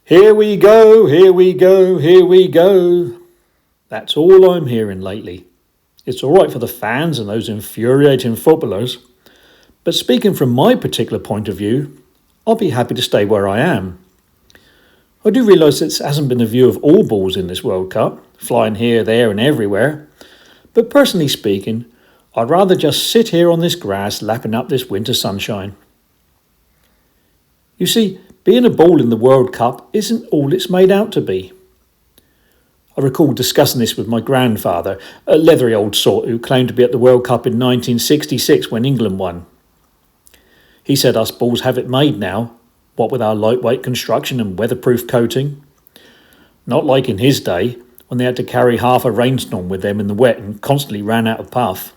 Here we go, here we go, here we go. That's all I'm hearing lately. It's all right for the fans and those infuriating footballers. But speaking from my particular point of view, I'll be happy to stay where I am. I do realise this hasn't been the view of all balls in this World Cup, flying here, there and everywhere. But personally speaking, I'd rather just sit here on this grass lapping up this winter sunshine. You see, being a ball in the World Cup isn't all it's made out to be. I recall discussing this with my grandfather, a leathery old sort who claimed to be at the World Cup in 1966 when England won. He said us balls have it made now, what with our lightweight construction and weatherproof coating. Not like in his day, when they had to carry half a rainstorm with them in the wet and constantly ran out of puff.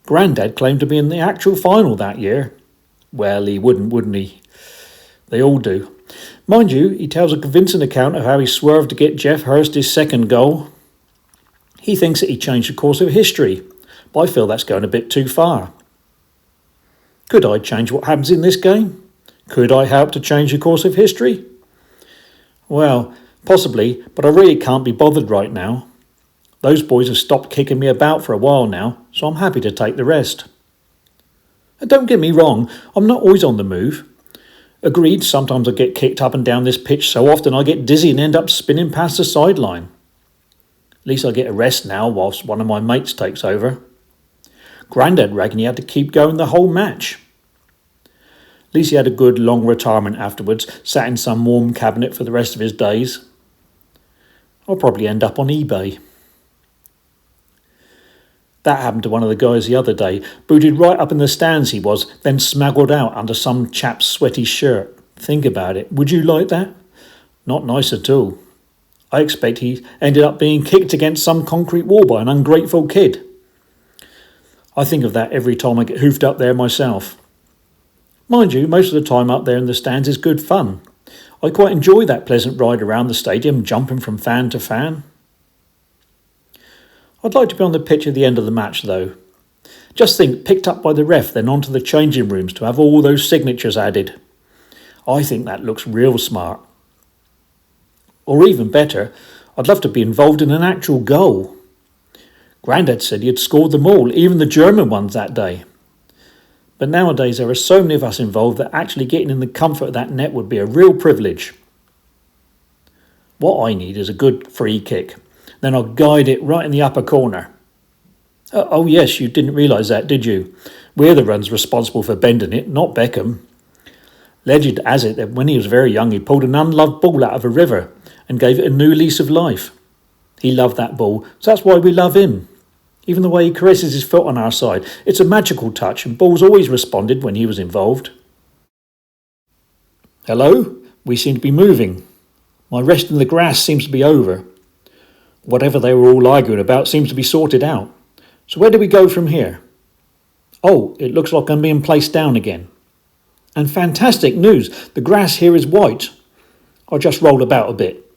Grandad claimed to be in the actual final that year. Well, he wouldn't he? They all do. Mind you, he tells a convincing account of how he swerved to get Jeff Hurst his second goal. He thinks that he changed the course of history, but I feel that's going a bit too far. Could I change what happens in this game? Could I help to change the course of history? Well, possibly, but I really can't be bothered right now. Those boys have stopped kicking me about for a while now, so I'm happy to take the rest. And don't get me wrong, I'm not always on the move. Agreed, sometimes I get kicked up and down this pitch so often I get dizzy and end up spinning past the sideline. At least I get a rest now whilst one of my mates takes over. Grandad reckoned he had to keep going the whole match. At least he had a good long retirement afterwards, sat in some warm cabinet for the rest of his days. I'll probably end up on eBay. That happened to one of the guys the other day. Booted right up in the stands he was, then smuggled out under some chap's sweaty shirt. Think about it. Would you like that? Not nice at all. I expect he ended up being kicked against some concrete wall by an ungrateful kid. I think of that every time I get hoofed up there myself. Mind you, most of the time up there in the stands is good fun. I quite enjoy that pleasant ride around the stadium, jumping from fan to fan. I'd like to be on the pitch at the end of the match though. Just think, picked up by the ref, then onto the changing rooms to have all those signatures added. I think that looks real smart. Or even better, I'd love to be involved in an actual goal. Grandad said he had scored them all, even the German ones that day. But nowadays there are so many of us involved that actually getting in the comfort of that net would be a real privilege. What I need is a good free kick. Then I'll guide it right in the upper corner. Oh yes, you didn't realise that, did you? We're the ones responsible for bending it, not Beckham. Legend has it that when he was very young he pulled an unloved ball out of a river and gave it a new lease of life. He loved that ball, so that's why we love him. Even the way he caresses his foot on our side. It's a magical touch and balls always responded when he was involved. Hello? We seem to be moving. My rest in the grass seems to be over. Whatever they were all arguing about seems to be sorted out. So where do we go from here? Oh, it looks like I'm being placed down again. And fantastic news, the grass here is white. I'll just roll about a bit.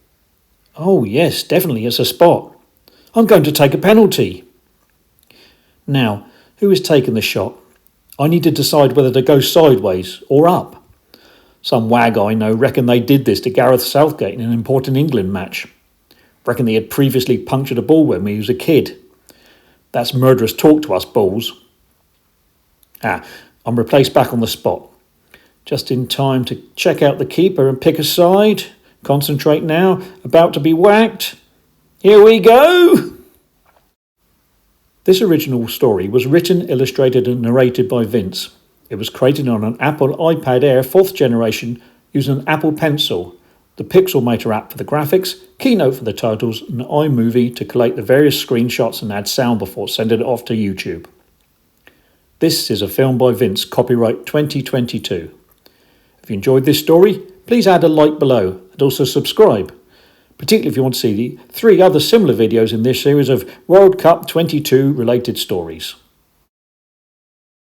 Oh yes, definitely it's a spot. I'm going to take a penalty. Now, who is taking the shot? I need to decide whether to go sideways or up. Some wag I know reckon they did this to Gareth Southgate in an important England match. Reckon he had previously punctured a ball when he was a kid. That's murderous talk to us balls. I'm replaced back on the spot. Just in time to check out the keeper and pick a side. Concentrate now. About to be whacked. Here we go! This original story was written, illustrated and narrated by Vince. It was created on an Apple iPad Air 4th generation using an Apple Pencil, the Pixelmator app for the graphics, Keynote for the titles, and iMovie to collate the various screenshots and add sound before sending it off to YouTube. This is a film by Vince, copyright 2022. If you enjoyed this story, please add a like below and also subscribe, particularly if you want to see the 3 other similar videos in this series of World Cup 22 related stories.